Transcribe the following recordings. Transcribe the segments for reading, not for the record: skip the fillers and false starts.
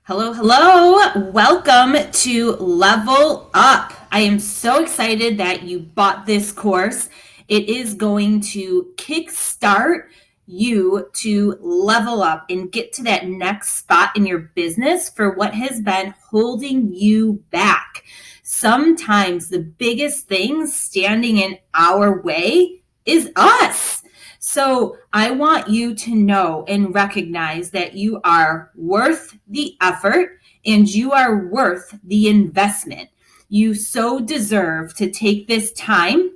Hello, hello. Welcome to Level Up. I am so excited that you bought this course. It is going to kickstart you to level up and get to that next spot in your business for what has been holding you back. Sometimes the biggest thing standing in our way is us. So I want you to know and recognize that you are worth the effort and you are worth the investment. You so deserve to take this time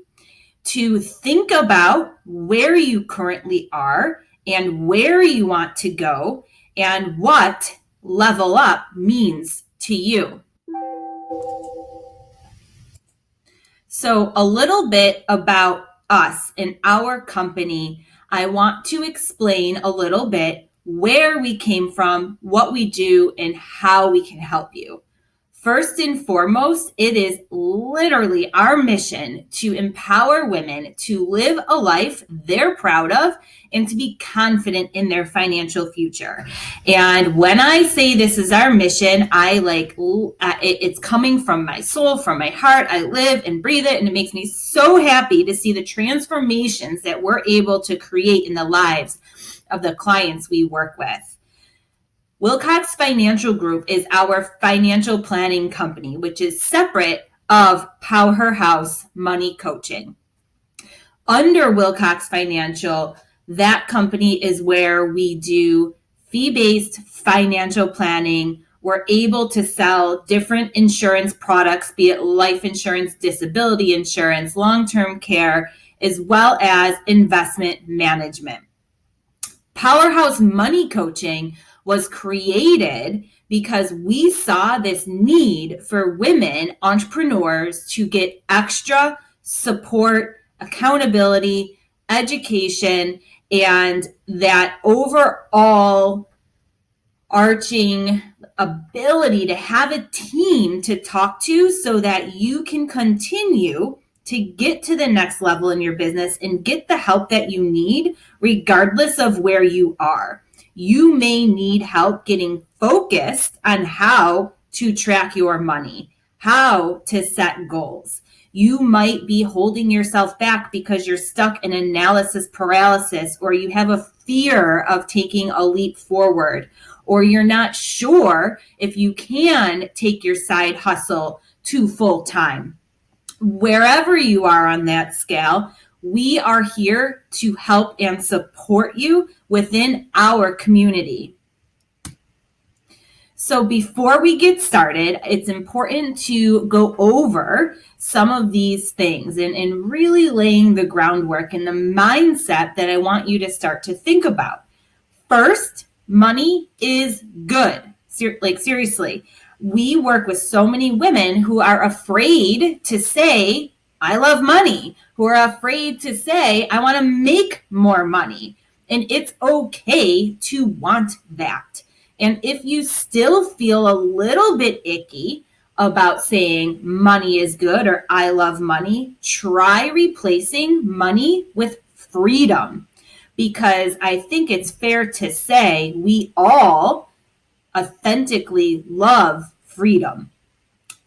to think about where you currently are and where you want to go and what level up means to you. So, a little bit about us and our company. I want to explain a little bit where we came from, what we do, and how we can help you. First and foremost, it is literally our mission to empower women to live a life they're proud of and to be confident in their financial future. And when I say this is our mission, it's coming from my soul, from my heart. I live and breathe it, and it makes me so happy to see the transformations that we're able to create in the lives of the clients we work with. Wilcox Financial Group is our financial planning company, which is separate of Powerhouse Money Coaching. Under Wilcox Financial, that company is where we do fee-based financial planning. We're able to sell different insurance products, be it life insurance, disability insurance, long-term care, as well as investment management. Powerhouse Money Coaching was created because we saw this need for women entrepreneurs to get extra support, accountability, education, and that overall arching ability to have a team to talk to so that you can continue to get to the next level in your business and get the help that you need regardless of where you are. You may need help getting focused on how to track your money, how to set goals. You might be holding yourself back because you're stuck in analysis paralysis, or you have a fear of taking a leap forward, or you're not sure if you can take your side hustle to full time. Wherever you are on that scale, we are here to help and support you within our community. So before we get started, it's important to go over some of these things and really laying the groundwork and the mindset that I want you to start to think about. First, money is good. Seriously, we work with so many women who are afraid to say, I love money, who are afraid to say, I want to make more money. And it's okay to want that. And if you still feel a little bit icky about saying money is good or I love money, try replacing money with freedom. Because I think it's fair to say we all authentically love freedom.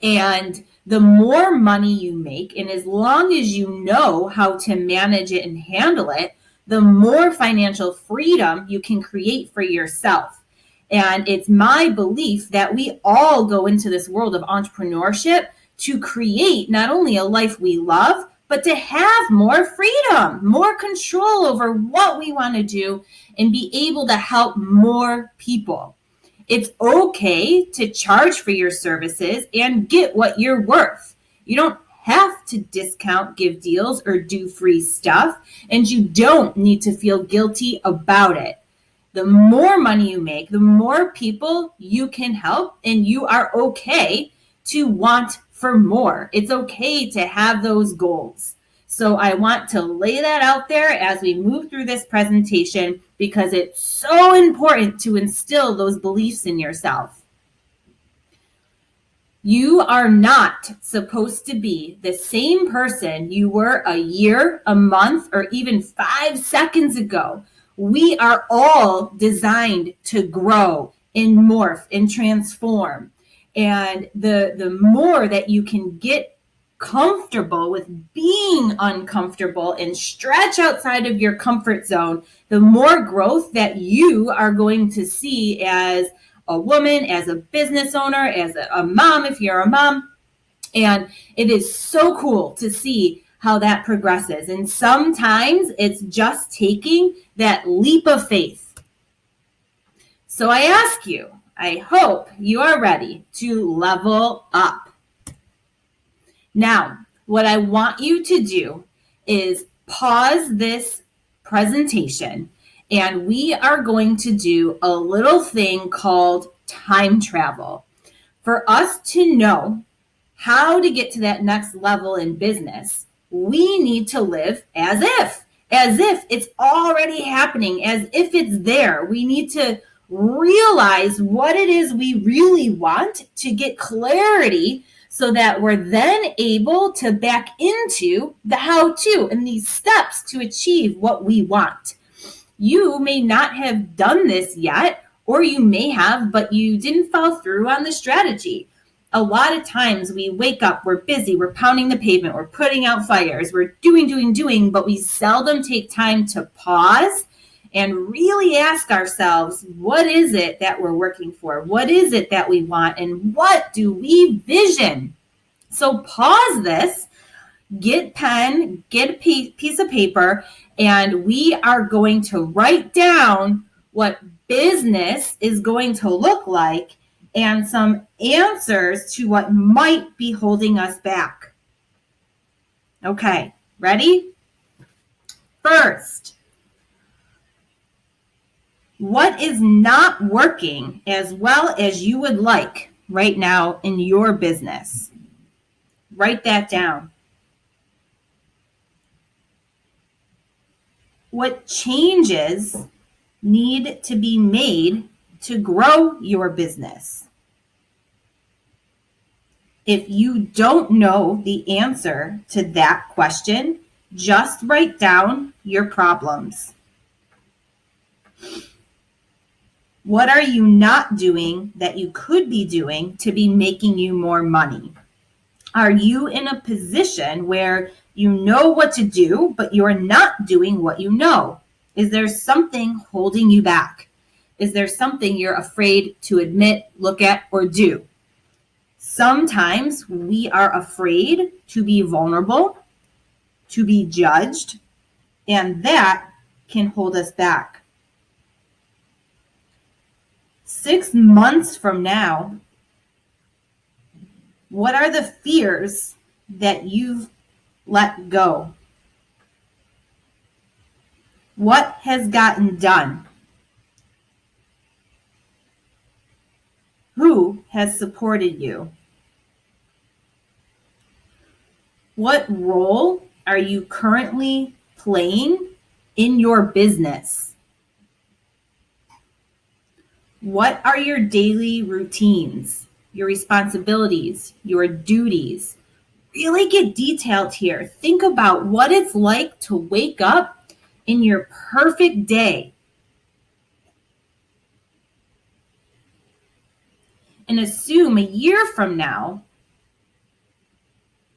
And the more money you make, and as long as you know how to manage it and handle it, the more financial freedom you can create for yourself. And it's my belief that we all go into this world of entrepreneurship to create not only a life we love, but to have more freedom, more control over what we want to do and be able to help more people. It's okay to charge for your services and get what you're worth. You don't have to discount, give deals, or do free stuff, and you don't need to feel guilty about it. The more money you make, the more people you can help, and you are okay to want for more. It's okay to have those goals. So I want to lay that out there as we move through this presentation because it's so important to instill those beliefs in yourself. You are not supposed to be the same person you were a year, a month, or even 5 seconds ago. We are all designed to grow and morph and transform. And the more that you can get comfortable with being uncomfortable and stretch outside of your comfort zone, the more growth that you are going to see as a woman, as a business owner, as a mom, if you're a mom. And it is so cool to see how that progresses. And sometimes it's just taking that leap of faith. So I ask you, I hope you are ready to level up. Now, what I want you to do is pause this presentation, and we are going to do a little thing called time travel. For us to know how to get to that next level in business, we need to live as if it's already happening, as if it's there. We need to realize what it is we really want to get clarity so that we're then able to back into the how-to and these steps to achieve what we want. You may not have done this yet, or you may have, but you didn't follow through on the strategy. A lot of times we wake up, we're busy, we're pounding the pavement, we're putting out fires, we're doing, but we seldom take time to pause and really ask ourselves, what is it that we're working for? What is it that we want? And what do we vision? So pause this, get pen, get a piece of paper, and we are going to write down what business is going to look like and some answers to what might be holding us back. Okay, ready? First, what is not working as well as you would like right now in your business? Write that down. What changes need to be made to grow your business? If you don't know the answer to that question, just write down your problems. What are you not doing that you could be doing to be making you more money? Are you in a position where you know what to do, but you're not doing what you know? Is there something holding you back? Is there something you're afraid to admit, look at, or do? Sometimes we are afraid to be vulnerable, to be judged, and that can hold us back. 6 months from now, what are the fears that you've let go? What has gotten done? Who has supported you? What role are you currently playing in your business? What are your daily routines, your responsibilities, your duties? Really get detailed here. Think about what it's like to wake up in your perfect day. And assume a year from now,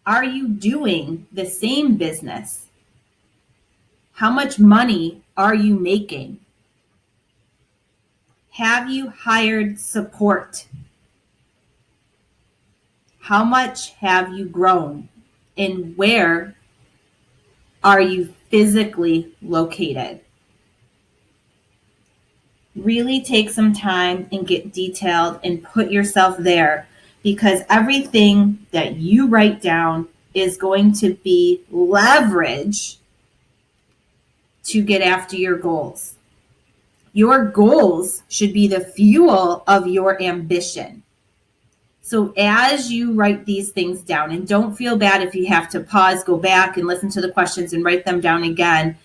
are you doing the same business? How much money are you making? Have you hired support? How much have you grown? And where are you physically located? Really take some time and get detailed and put yourself there, because everything that you write down is going to be leverage to get after your goals. Your goals should be the fuel of your ambition. So as you write these things down, and don't feel bad if you have to pause, go back and listen to the questions and write them down again,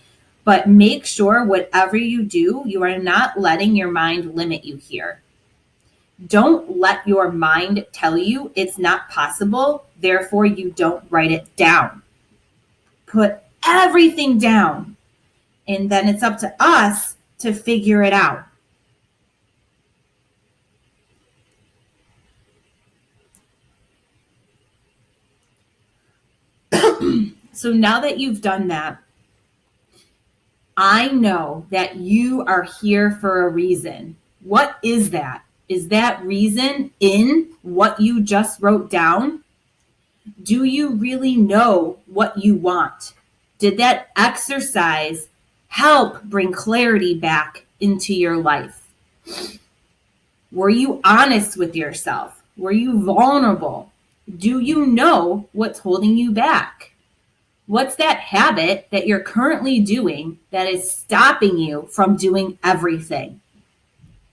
but make sure whatever you do, you are not letting your mind limit you here. Don't let your mind tell you it's not possible, therefore you don't write it down. Put everything down, and then it's up to us to figure it out. So now that you've done that, I know that you are here for a reason. What is that? Is that reason in what you just wrote down? Do you really know what you want? Did that exercise help bring clarity back into your life? Were you honest with yourself? Were you vulnerable? Do you know what's holding you back? What's that habit that you're currently doing that is stopping you from doing everything?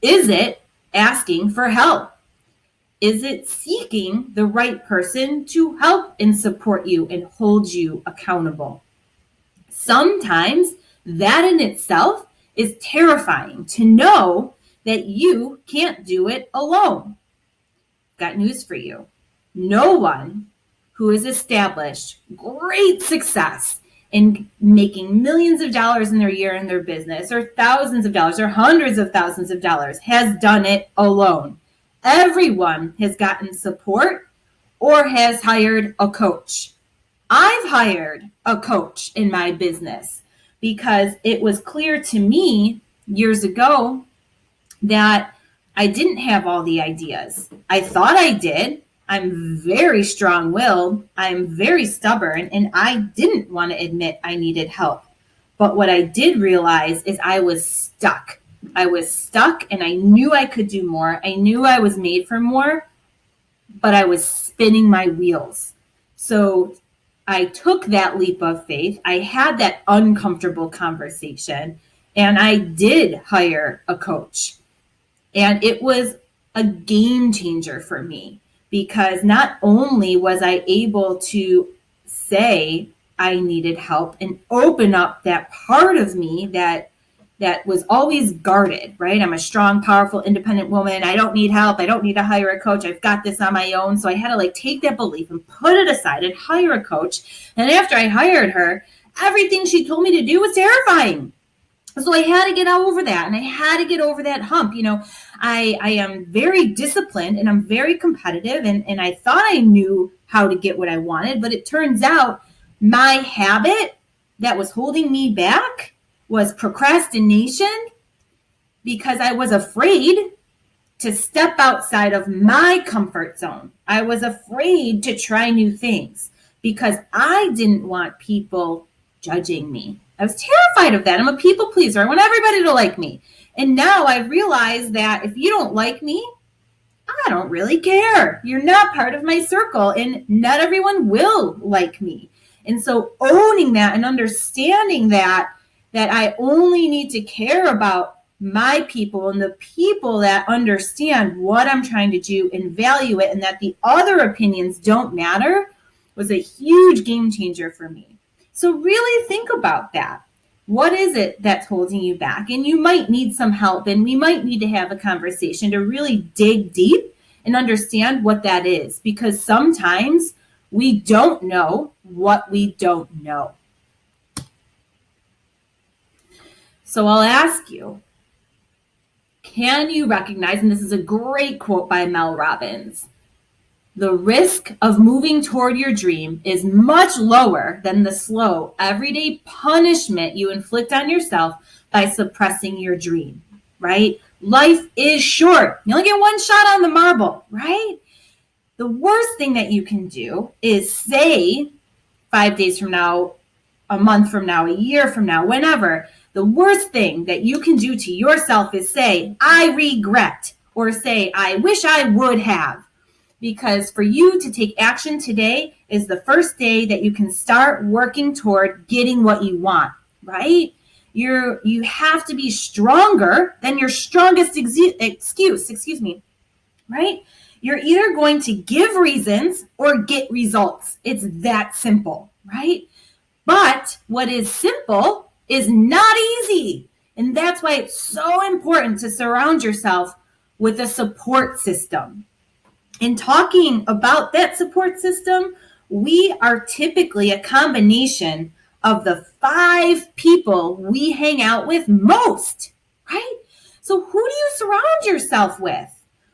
Is it asking for help? Is it seeking the right person to help and support you and hold you accountable? Sometimes that in itself is terrifying to know that you can't do it alone. Got news for you. No one who has established great success in making millions of dollars in their year in their business, or thousands of dollars, or hundreds of thousands of dollars, has done it alone. Everyone has gotten support or has hired a coach. I've hired a coach in my business because it was clear to me years ago that I didn't have all the ideas. I thought I did. I'm very strong-willed. I'm very stubborn, and I didn't want to admit I needed help. But what I did realize is I was stuck. I was stuck, and I knew I could do more. I knew I was made for more, but I was spinning my wheels. So I took that leap of faith. I had that uncomfortable conversation, and I did hire a coach. And it was a game changer for me because not only was I able to say I needed help and open up that part of me that was always guarded, right? I'm a strong, powerful, independent woman. I don't need help. I don't need to hire a coach. I've got this on my own. So I had to take that belief and put it aside and hire a coach. And after I hired her, everything she told me to do was terrifying. So I had to get over that, and I had to get over that hump. I am very disciplined and I'm very competitive, and I thought I knew how to get what I wanted, but it turns out my habit that was holding me back was procrastination because I was afraid to step outside of my comfort zone. I was afraid to try new things because I didn't want people judging me. I was terrified of that. I'm a people pleaser. I want everybody to like me. And now I've realized that if you don't like me, I don't really care. You're not part of my circle, and not everyone will like me. And so owning that and understanding that I only need to care about my people and the people that understand what I'm trying to do and value it, and that the other opinions don't matter, was a huge game changer for me. So really think about that. What is it that's holding you back? And you might need some help, and we might need to have a conversation to really dig deep and understand what that is, because sometimes we don't know what we don't know. So I'll ask you, can you recognize, and this is a great quote by Mel Robbins, the risk of moving toward your dream is much lower than the slow, everyday punishment you inflict on yourself by suppressing your dream, right? Life is short. You only get one shot on the marble, right? The worst thing that you can do is say 5 days from now, a month from now, a year from now, whenever, the worst thing that you can do to yourself is say, I regret, or say, I wish I would have. Because for you to take action today is the first day that you can start working toward getting what you want, right? You have to be stronger than your strongest excuse, right? You're either going to give reasons or get results. It's that simple, right? But what is simple is not easy. And that's why it's so important to surround yourself with a support system. In talking about that support system, we are typically a combination of the 5 people we hang out with most, right? So who do you surround yourself with?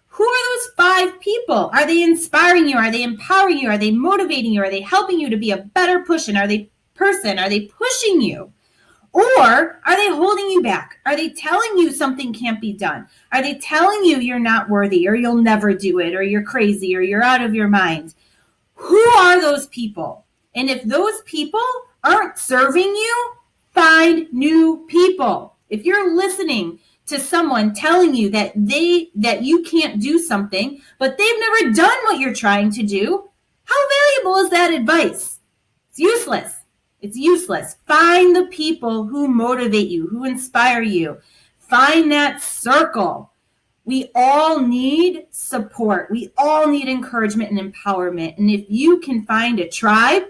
Who are those 5 people? Are they inspiring you? Are they empowering you? Are they motivating you? Are they helping you to be a better person? Are they person? Are they pushing you? Or are they holding you back? Are they telling you something can't be done? Are they telling you you're not worthy or you'll never do it or you're crazy or you're out of your mind? Who are those people? And if those people aren't serving you, find new people. If you're listening to someone telling you that you can't do something, but they've never done what you're trying to do, how valuable is that advice? It's useless. It's useless. Find the people who motivate you, who inspire you. Find that circle. We all need support. We all need encouragement and empowerment. And if you can find a tribe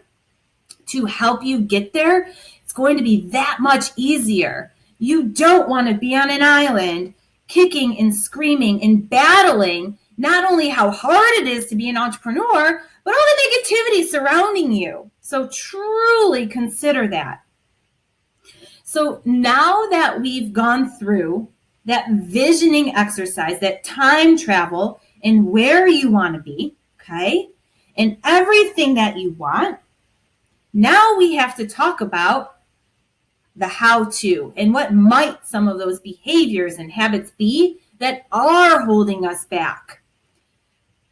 to help you get there, it's going to be that much easier. You don't want to be on an island kicking and screaming and battling not only how hard it is to be an entrepreneur, but all the negativity surrounding you. So truly consider that. So now that we've gone through that visioning exercise, that time travel and where you want to be, okay, and everything that you want, now we have to talk about the how-to and what might some of those behaviors and habits be that are holding us back.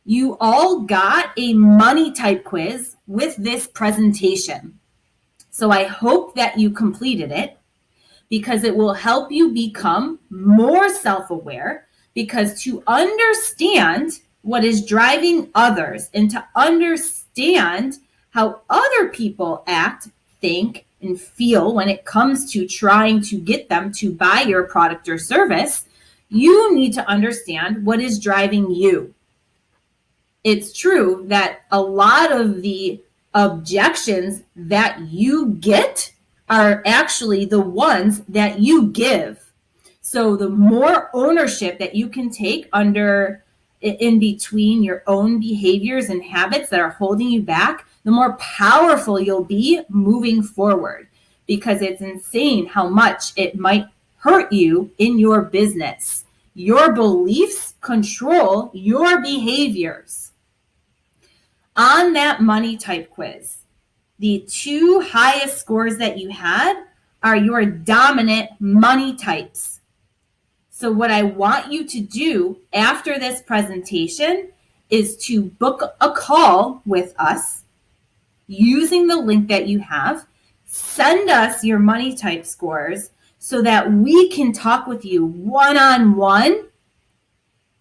You all got a money type quiz with this presentation. So I hope that you completed it because it will help you become more self-aware, because to understand what is driving others and to understand how other people act, think, and feel when it comes to trying to get them to buy your product or service, you need to understand what is driving you. It's true that a lot of the objections that you get are actually the ones that you give. So the more ownership that you can take in between your own behaviors and habits that are holding you back, the more powerful you'll be moving forward, because it's insane how much it might hurt you in your business. Your beliefs control your behaviors. On that money type quiz, the two highest scores that you had are your dominant money types. So what I want you to do after this presentation is to book a call with us using the link that you have. Send us your money type scores so that we can talk with you one-on-one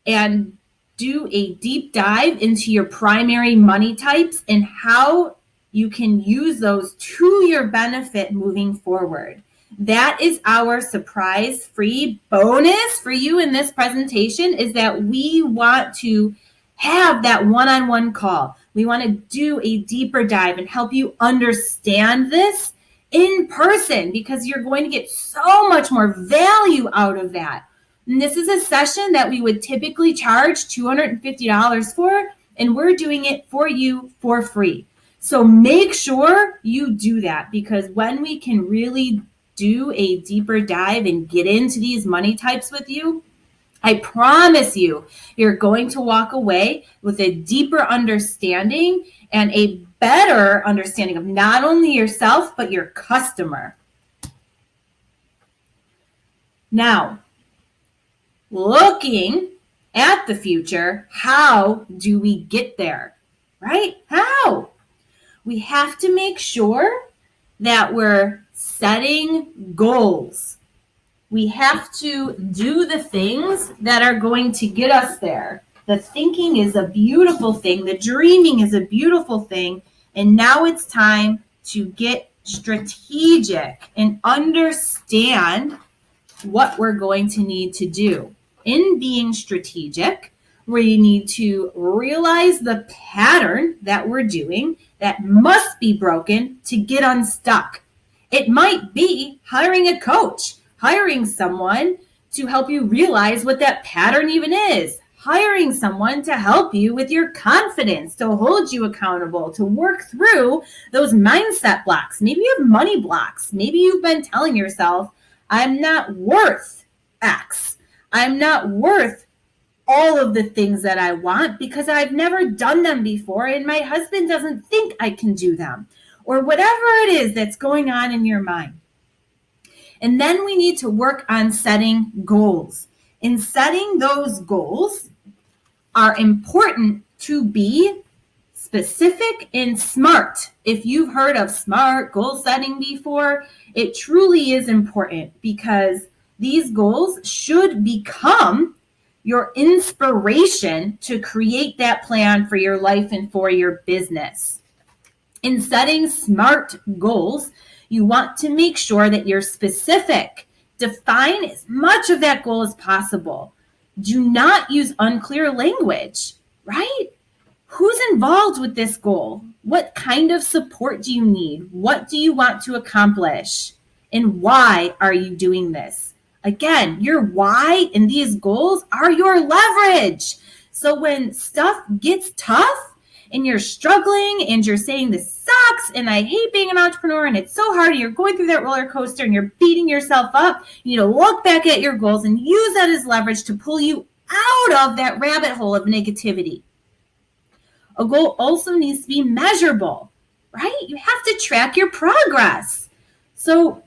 and do a deep dive into your primary money types and how you can use those to your benefit moving forward. That is our surprise free bonus for you in this presentation, is that we want to have that one-on-one call. We want to do a deeper dive and help you understand this in person, because you're going to get so much more value out of that. And this is a session that we would typically charge $250 for, and we're doing it for you for free. So make sure you do that, because when we can really do a deeper dive and get into these money types with you, I promise you, you're going to walk away with a deeper understanding and a better understanding of not only yourself, but your customer. Now, looking at the future, how do we get there, right? How? We have to make sure that we're setting goals. We have to do the things that are going to get us there. The thinking is a beautiful thing. The dreaming is a beautiful thing. And now it's time to get strategic and understand what we're going to need to do. In being strategic, we need to realize the pattern that we're doing that must be broken to get unstuck. It might be hiring a coach, hiring someone to help you realize what that pattern even is, hiring someone to help you with your confidence, to hold you accountable, to work through those mindset blocks. Maybe you have money blocks. Maybe you've been telling yourself, I'm not worth X. I'm not worth all of the things that I want because I've never done them before and my husband doesn't think I can do them. or whatever it is that's going on in your mind. And then we need to work on setting goals. In setting those goals are important to be specific and SMART. If you've heard of SMART goal setting before, it truly is important because these goals should become your inspiration to create that plan for your life and for your business. In setting SMART goals, you want to make sure that you're specific. Define as much of that goal as possible. Do not use unclear language, right? Who's involved with this goal? What kind of support do you need? What do you want to accomplish? And why are you doing this? Again, your why and these goals are your leverage. So when stuff gets tough and you're struggling and you're saying this sucks and I hate being an entrepreneur and it's so hard and you're going through that roller coaster and you're beating yourself up, you need to look back at your goals and use that as leverage to pull you out of that rabbit hole of negativity. A goal also needs to be measurable, right? You have to track your progress. So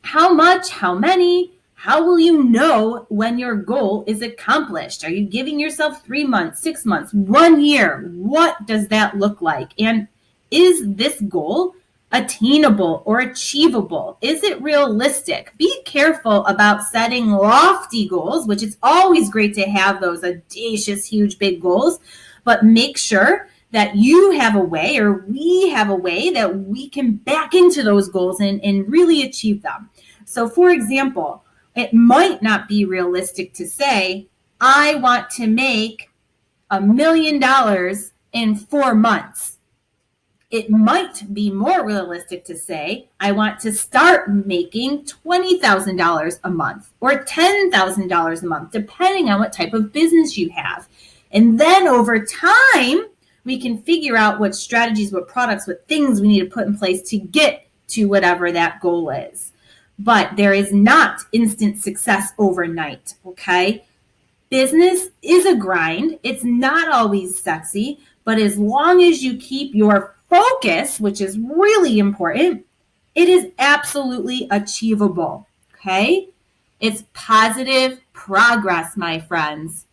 how much, how many, how will you know when your goal is accomplished? Are you giving yourself 3 months, 6 months, 1 year? What does that look like? And is this goal attainable or achievable? Is it realistic? Be careful about setting lofty goals, which is always great to have those audacious, huge, big goals, but make sure that you have a way or we have a way that we can back into those goals and really achieve them. So for example, it might not be realistic to say, I want to make $1 million in 4 months. It might be more realistic to say, I want to start making $20,000 a month or $10,000 a month, depending on what type of business you have. And then over time, we can figure out what strategies, what products, what things we need to put in place to get to whatever that goal is. But there is not instant success overnight, okay? Business is a grind. It's not always sexy, but as long as you keep your focus, which is really important, it is absolutely achievable, okay? It's positive progress, my friends.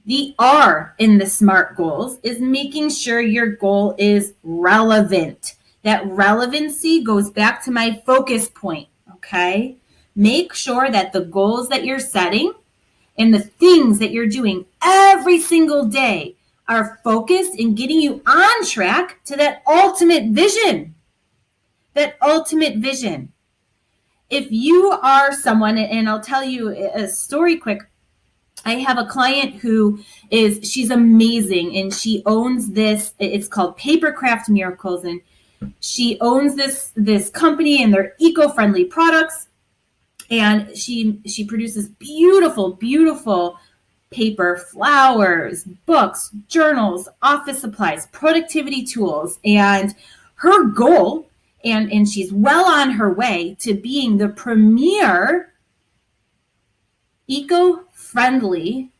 The R in the SMART goals is making sure your goal is relevant. That relevancy goes back to my focus point, okay? Make sure that the goals that you're setting and the things that you're doing every single day are focused in getting you on track to that ultimate vision. That ultimate vision. If you are someone, and I'll tell you a story quick. I have a client she's amazing, and she owns this, it's called Papercraft Miracles, and she owns this company, and they're eco-friendly products, and she produces beautiful, beautiful paper, flowers, books, journals, office supplies, productivity tools, and her goal, and she's well on her way to being the premier eco-friendly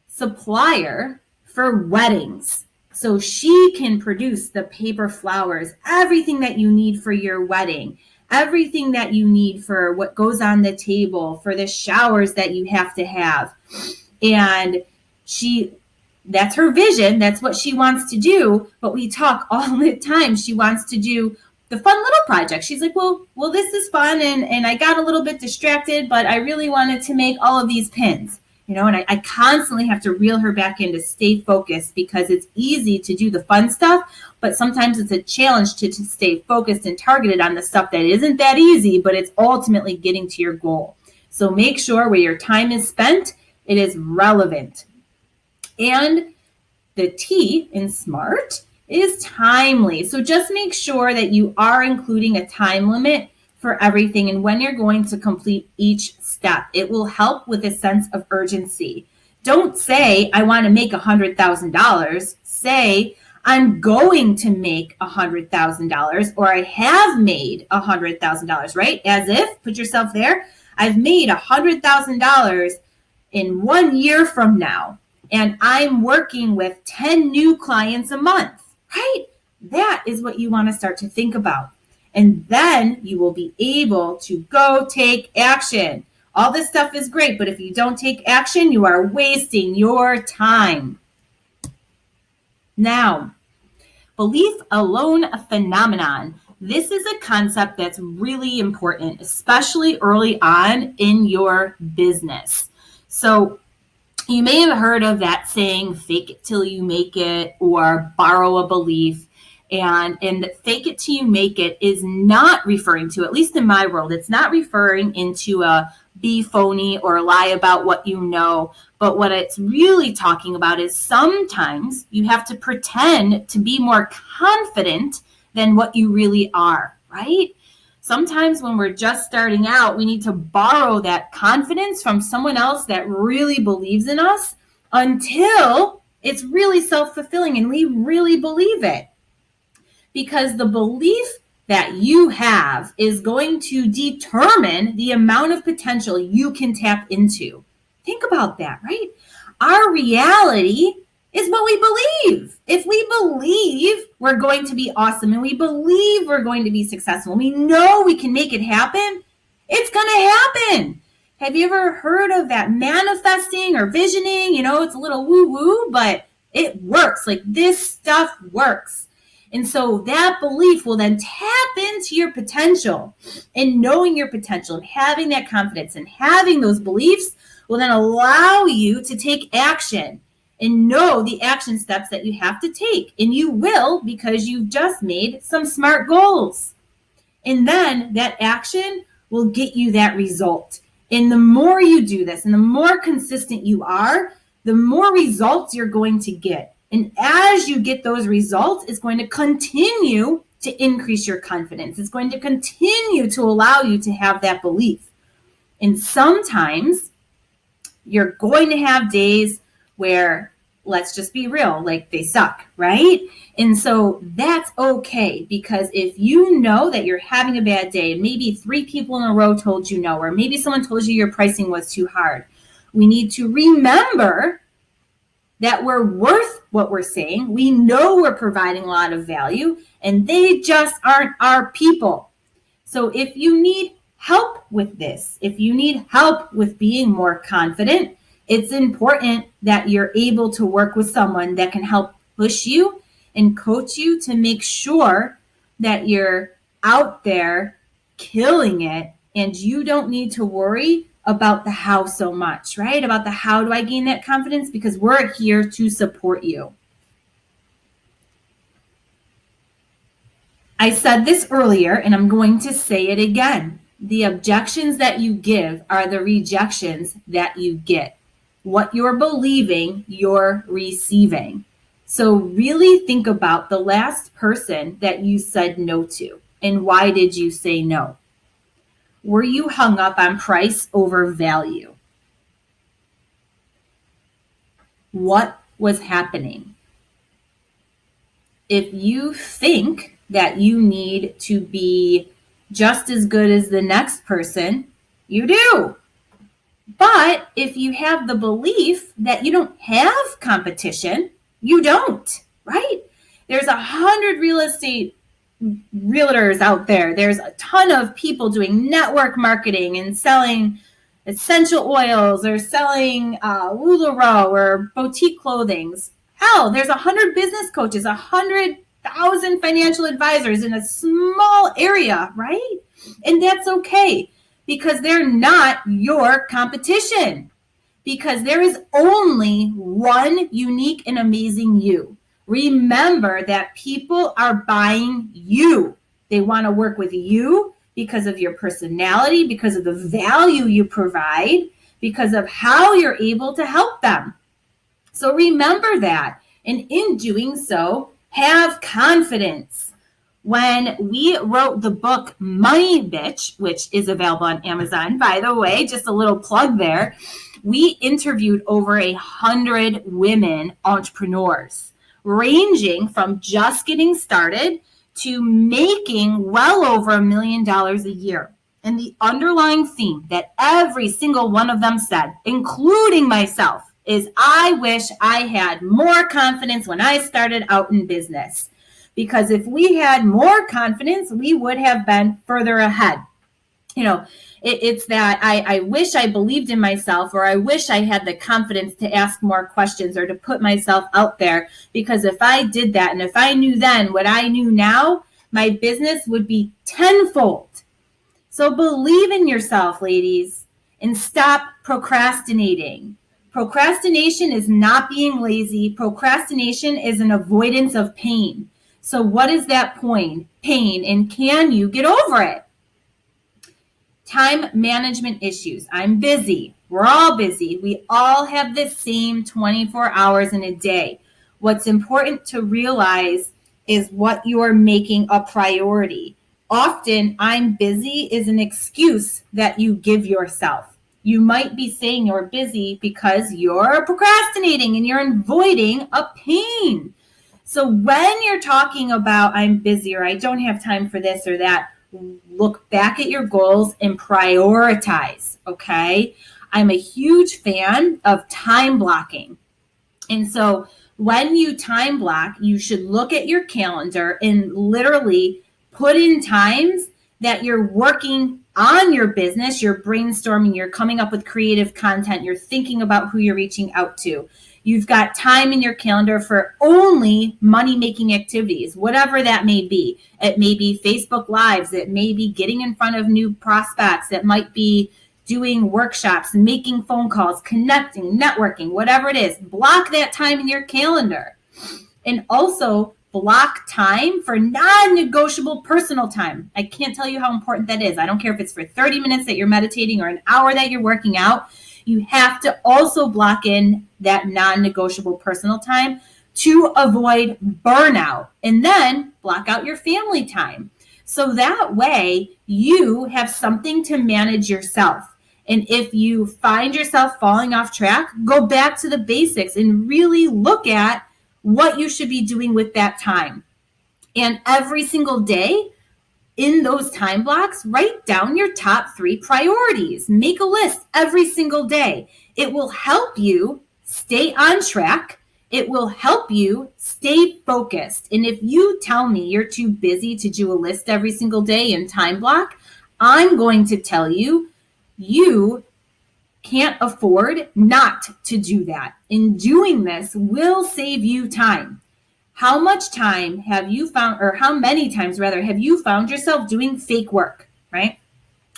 supplier for weddings. So she can produce the paper flowers, everything that you need for your wedding, everything that you need for what goes on the table, for the showers that you have to have. And that's her vision. That's what she wants to do. But we talk all the time. She wants to do the fun little project. She's like, well, this is fun. And I got a little bit distracted, but I really wanted to make all of these pins, and I constantly have to reel her back in to stay focused, because it's easy to do the fun stuff, but sometimes it's a challenge to stay focused and targeted on the stuff that isn't that easy, but it's ultimately getting to your goal. So make sure where your time is spent, it is relevant. And the T in SMART is timely. So just make sure that you are including a time limit for everything and when you're going to complete each step. It will help with a sense of urgency. Don't say, I want to make $100,000. Say, I'm going to make $100,000, or I have made $100,000, right? As if, put yourself there, I've made $100,000 in 1 year from now, and I'm working with 10 new clients a month, right? that is what you want to start to think about. And then you will be able to go take action. All this stuff is great, but if you don't take action, you are wasting your time. Now, belief alone phenomenon. This is a concept that's really important, especially early on in your business. So you may have heard of that saying, fake it till you make it, or borrow a belief. And fake it till you make it is not referring to, at least in my world, it's not referring into a be phony or lie about what you know. But what it's really talking about is sometimes you have to pretend to be more confident than what you really are, right? Sometimes when we're just starting out, we need to borrow that confidence from someone else that really believes in us until it's really self-fulfilling and we really believe it. Because the belief that you have is going to determine the amount of potential you can tap into. Think about that, right? Our reality is what we believe. If we believe we're going to be awesome and we believe we're going to be successful, we know we can make it happen, it's going to happen. Have you ever heard of that manifesting or visioning? You know, it's a little woo-woo, but it works. Like, this stuff works. And so that belief will then tap into your potential, and knowing your potential and having that confidence and having those beliefs will then allow you to take action and know the action steps that you have to take. And you will, because you've just made some smart goals. And then that action will get you that result. And the more you do this and the more consistent you are, the more results you're going to get. And as you get those results, it's going to continue to increase your confidence. It's going to continue to allow you to have that belief. And sometimes you're going to have days where, let's just be real, like they suck, right? And so that's okay, because if you know that you're having a bad day, and maybe 3 people in a row told you no, or maybe someone told you your pricing was too hard, we need to remember that we're worth what we're saying. We know we're providing a lot of value, and they just aren't our people. So if you need help with this, if you need help with being more confident, it's important that you're able to work with someone that can help push you and coach you to make sure that you're out there killing it, and you don't need to worry about the how so much, right? About the how do I gain that confidence, because we're here to support you. I said this earlier, and I'm going to say it again. The objections that you give are the rejections that you get. What you're believing, you're receiving. So really think about the last person that you said no to, and why did you say no? Were you hung up on price over value? What was happening? If you think that you need to be just as good as the next person, you do. But if you have the belief that you don't have competition, you don't, right? There's 100 real estate realtors out there. There's a ton of people doing network marketing and selling essential oils or selling LuLaRoe or boutique clothings. Hell, there's 100 business coaches, 100,000 financial advisors in a small area, right? And that's okay, because they're not your competition, because there is only one unique and amazing you. Remember that people are buying you. They want to work with you because of your personality, because of the value you provide, because of how you're able to help them. So remember that. And in doing so, have confidence. When we wrote the book Money Bitch, which is available on Amazon, by the way, just a little plug there, we interviewed over 100 women entrepreneurs, ranging from just getting started to making well over $1 million a year. And the underlying theme that every single one of them said, including myself, is I wish I had more confidence when I started out in business. because if we had more confidence, we would have been further ahead. It's that I wish I believed in myself, or I wish I had the confidence to ask more questions or to put myself out there, because if I did that and if I knew then what I knew now, my business would be tenfold. So believe in yourself, ladies, and stop procrastinating. Procrastination is not being lazy. Procrastination is an avoidance of pain. So what is that pain? And can you get over it? Time management issues. I'm busy. We're all busy. We all have the same 24 hours in a day. What's important to realize is what you're making a priority. Often, I'm busy is an excuse that you give yourself. You might be saying you're busy because you're procrastinating and you're avoiding a pain. So when you're talking about I'm busy or I don't have time for this or that, look back at your goals and prioritize, okay? I'm a huge fan of time blocking. And so when you time block, you should look at your calendar and literally put in times that you're working on your business, you're brainstorming, you're coming up with creative content, you're thinking about who you're reaching out to. You've got time in your calendar for only money-making activities, whatever that may be. It may be Facebook Lives. It may be getting in front of new prospects. It might be doing workshops, making phone calls, connecting, networking, whatever it is. Block that time in your calendar. And also block time for non-negotiable personal time. I can't tell you how important that is. I don't care if it's for 30 minutes that you're meditating or an hour that you're working out. You have to also block in that non-negotiable personal time to avoid burnout, and then block out your family time. So that way you have something to manage yourself. And if you find yourself falling off track, go back to the basics and really look at what you should be doing with that time. And every single day, in those time blocks, write down your top 3 priorities. Make a list every single day. It will help you stay on track. It will help you stay focused. And if you tell me you're too busy to do a list every single day in time block, I'm going to tell you, you can't afford not to do that. And doing this will save you time. How much time have you found, or how many times rather, have you found yourself doing fake work, right?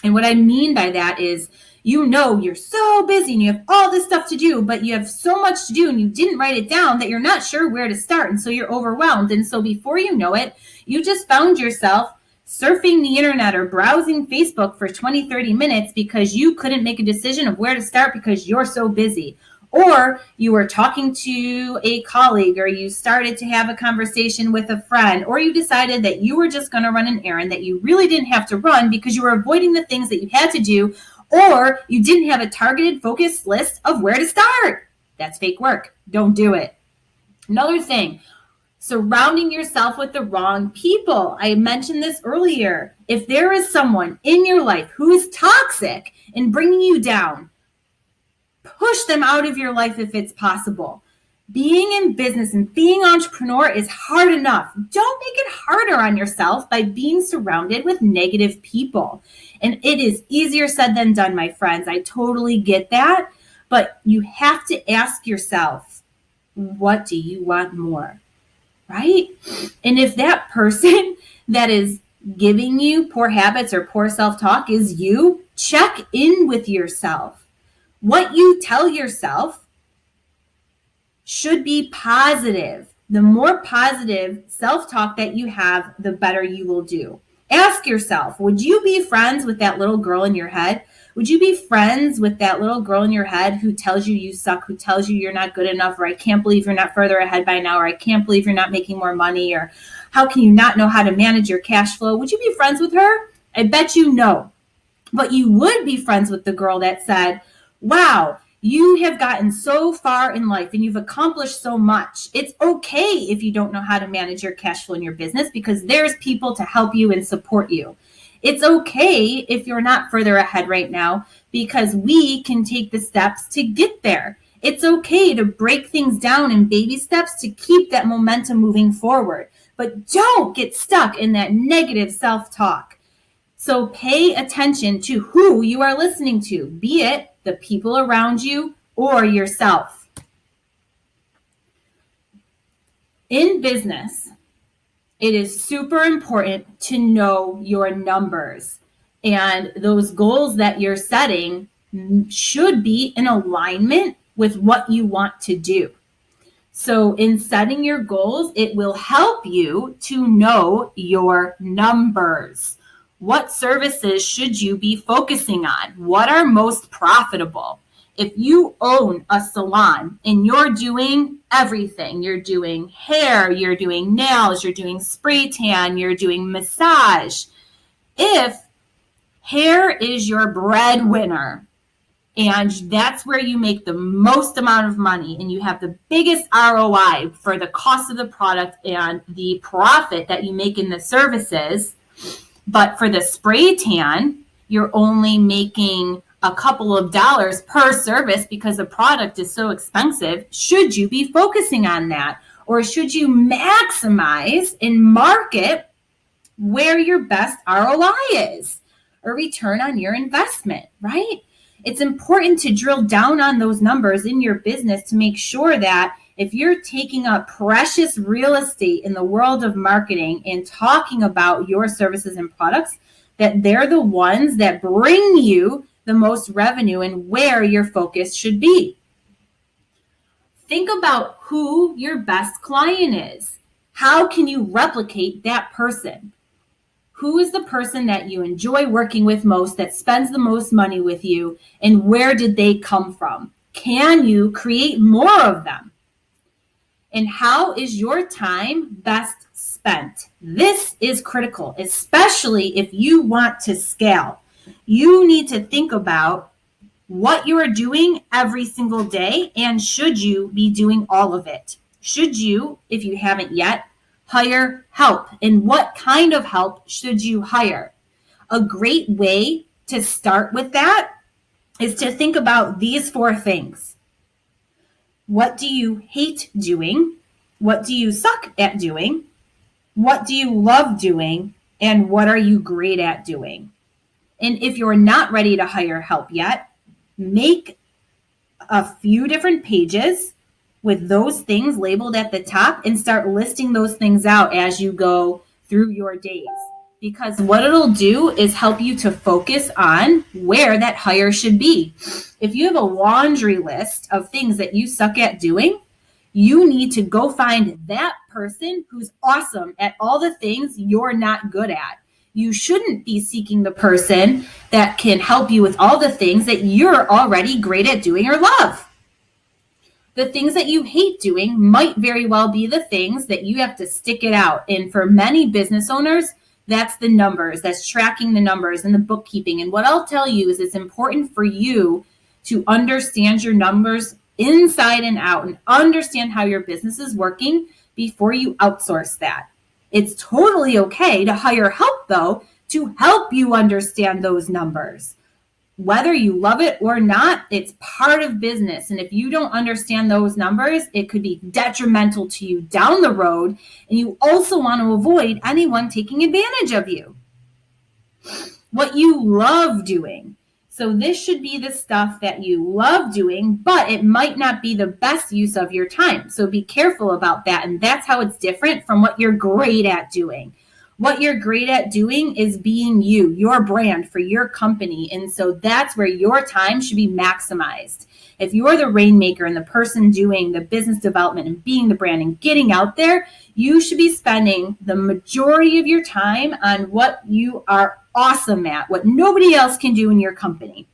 And what I mean by that is, you're so busy and you have all this stuff to do, but you have so much to do and you didn't write it down that you're not sure where to start. And so you're overwhelmed. And so before you know it, you just found yourself surfing the internet or browsing Facebook for 20, 30 minutes because you couldn't make a decision of where to start because you're so busy. Or you were talking to a colleague, or you started to have a conversation with a friend, or you decided that you were just going to run an errand that you really didn't have to run because you were avoiding the things that you had to do, or you didn't have a targeted, focused list of where to start. That's fake work. Don't do it. Another thing, surrounding yourself with the wrong people. I mentioned this earlier. If there is someone in your life who is toxic and bringing you down, push them out of your life if it's possible. Being in business and being an entrepreneur is hard enough. Don't make it harder on yourself by being surrounded with negative people. And it is easier said than done, my friends. I totally get that. But you have to ask yourself, what do you want more? Right? And if that person that is giving you poor habits or poor self-talk is you, check in with yourself. What you tell yourself should be positive. The more positive self-talk that you have, the better you will do. Ask yourself, would you be friends with that little girl in your head? Would you be friends with that little girl in your head who tells you you suck, who tells you you're not good enough, or I can't believe you're not further ahead by now, or I can't believe you're not making more money, or how can you not know how to manage your cash flow? Would you be friends with her? I bet you no. But you would be friends with the girl that said, wow, you have gotten so far in life and you've accomplished so much. It's okay if you don't know how to manage your cash flow in your business because there's people to help you and support you. It's okay if you're not further ahead right now because we can take the steps to get there. It's okay to break things down in baby steps to keep that momentum moving forward. but don't get stuck in that negative self-talk. So pay attention to who you are listening to, be it the people around you or yourself. In business, it is super important to know your numbers, and those goals that you're setting should be in alignment with what you want to do. So in setting your goals, it will help you to know your numbers. What services should you be focusing on? What are most profitable? If you own a salon and you're doing everything, you're doing hair, you're doing nails, you're doing spray tan, you're doing massage. If hair is your breadwinner and that's where you make the most amount of money and you have the biggest ROI for the cost of the product and the profit that you make in the services, but for the spray tan, you're only making a couple of dollars per service because the product is so expensive, should you be focusing on that? Or should you maximize and market where your best ROI is, or return on your investment, right? It's important to drill down on those numbers in your business to make sure that if you're taking up precious real estate in the world of marketing and talking about your services and products, that they're the ones that bring you the most revenue and where your focus should be. Think about who your best client is. How can you replicate that person? Who is the person that you enjoy working with most, that spends the most money with you, and where did they come from? Can you create more of them? And how is your time best spent? This is critical, especially if you want to scale. You need to think about what you are doing every single day, and should you be doing all of it? Should you, if you haven't yet, hire help? And what kind of help should you hire? A great way to start with that is to think about these 4 things. What do you hate doing? What do you suck at doing? What do you love doing? And what are you great at doing? And if you're not ready to hire help yet, make a few different pages with those things labeled at the top and start listing those things out as you go through your days. Because what it'll do is help you to focus on where that hire should be. If you have a laundry list of things that you suck at doing, you need to go find that person who's awesome at all the things you're not good at. You shouldn't be seeking the person that can help you with all the things that you're already great at doing or love. The things that you hate doing might very well be the things that you have to stick it out. And for many business owners, that's the numbers, that's tracking the numbers and the bookkeeping. And what I'll tell you is it's important for you to understand your numbers inside and out and understand how your business is working before you outsource that. It's totally okay to hire help, though, to help you understand those numbers. Whether you love it or not, it's part of business. And if you don't understand those numbers, it could be detrimental to you down the road. And you also want to avoid anyone taking advantage of you. What you love doing. So this should be the stuff that you love doing, but it might not be the best use of your time. So be careful about that. And that's how it's different from what you're great at doing. What you're great at doing is being you, your brand for your company. And so that's where your time should be maximized. If you're the rainmaker and the person doing the business development and being the brand and getting out there, you should be spending the majority of your time on what you are awesome at, what nobody else can do in your company.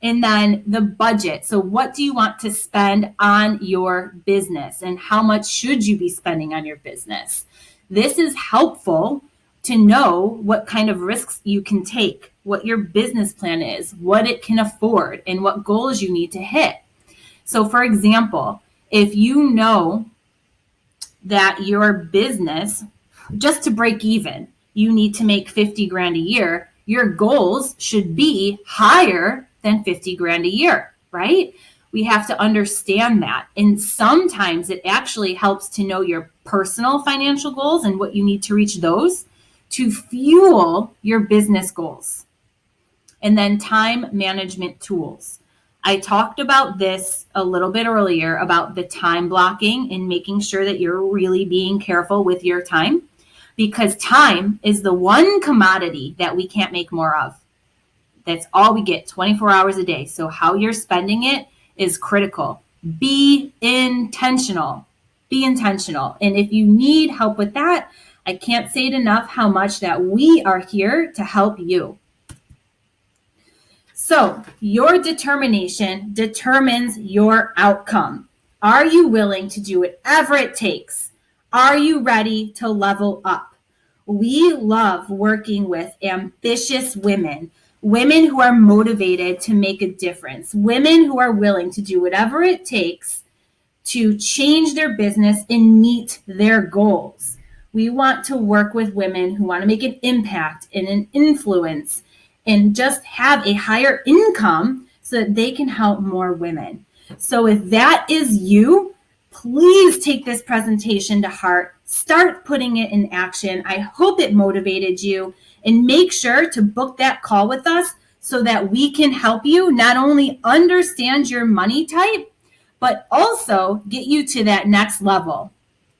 And then the budget. So what do you want to spend on your business and how much should you be spending on your business? This is helpful to know what kind of risks you can take, what your business plan is, what it can afford, and what goals you need to hit. So for example, if you know that your business, just to break even, you need to make 50 grand a year, your goals should be higher than 50 grand a year, right? We have to understand that. And sometimes it actually helps to know your personal financial goals and what you need to reach those to fuel your business goals. And then time management tools. I talked about this a little bit earlier about the time blocking and making sure that you're really being careful with your time, because time is the one commodity that we can't make more of. That's all we get, 24 hours a day. So how you're spending it is critical. Be intentional. Be intentional. And if you need help with that, I can't say it enough how much that we are here to help you. So your determination determines your outcome. Are you willing to do whatever it takes? Are you ready to level up? We love working with ambitious women who are motivated to make a difference, women who are willing to do whatever it takes to change their business and meet their goals. We want to work with women who want to make an impact and an influence and just have a higher income so that they can help more women. So if that is you, please take this presentation to heart. Start putting it in action. I hope it motivated you, and make sure to book that call with us so that we can help you not only understand your money type, but also get you to that next level.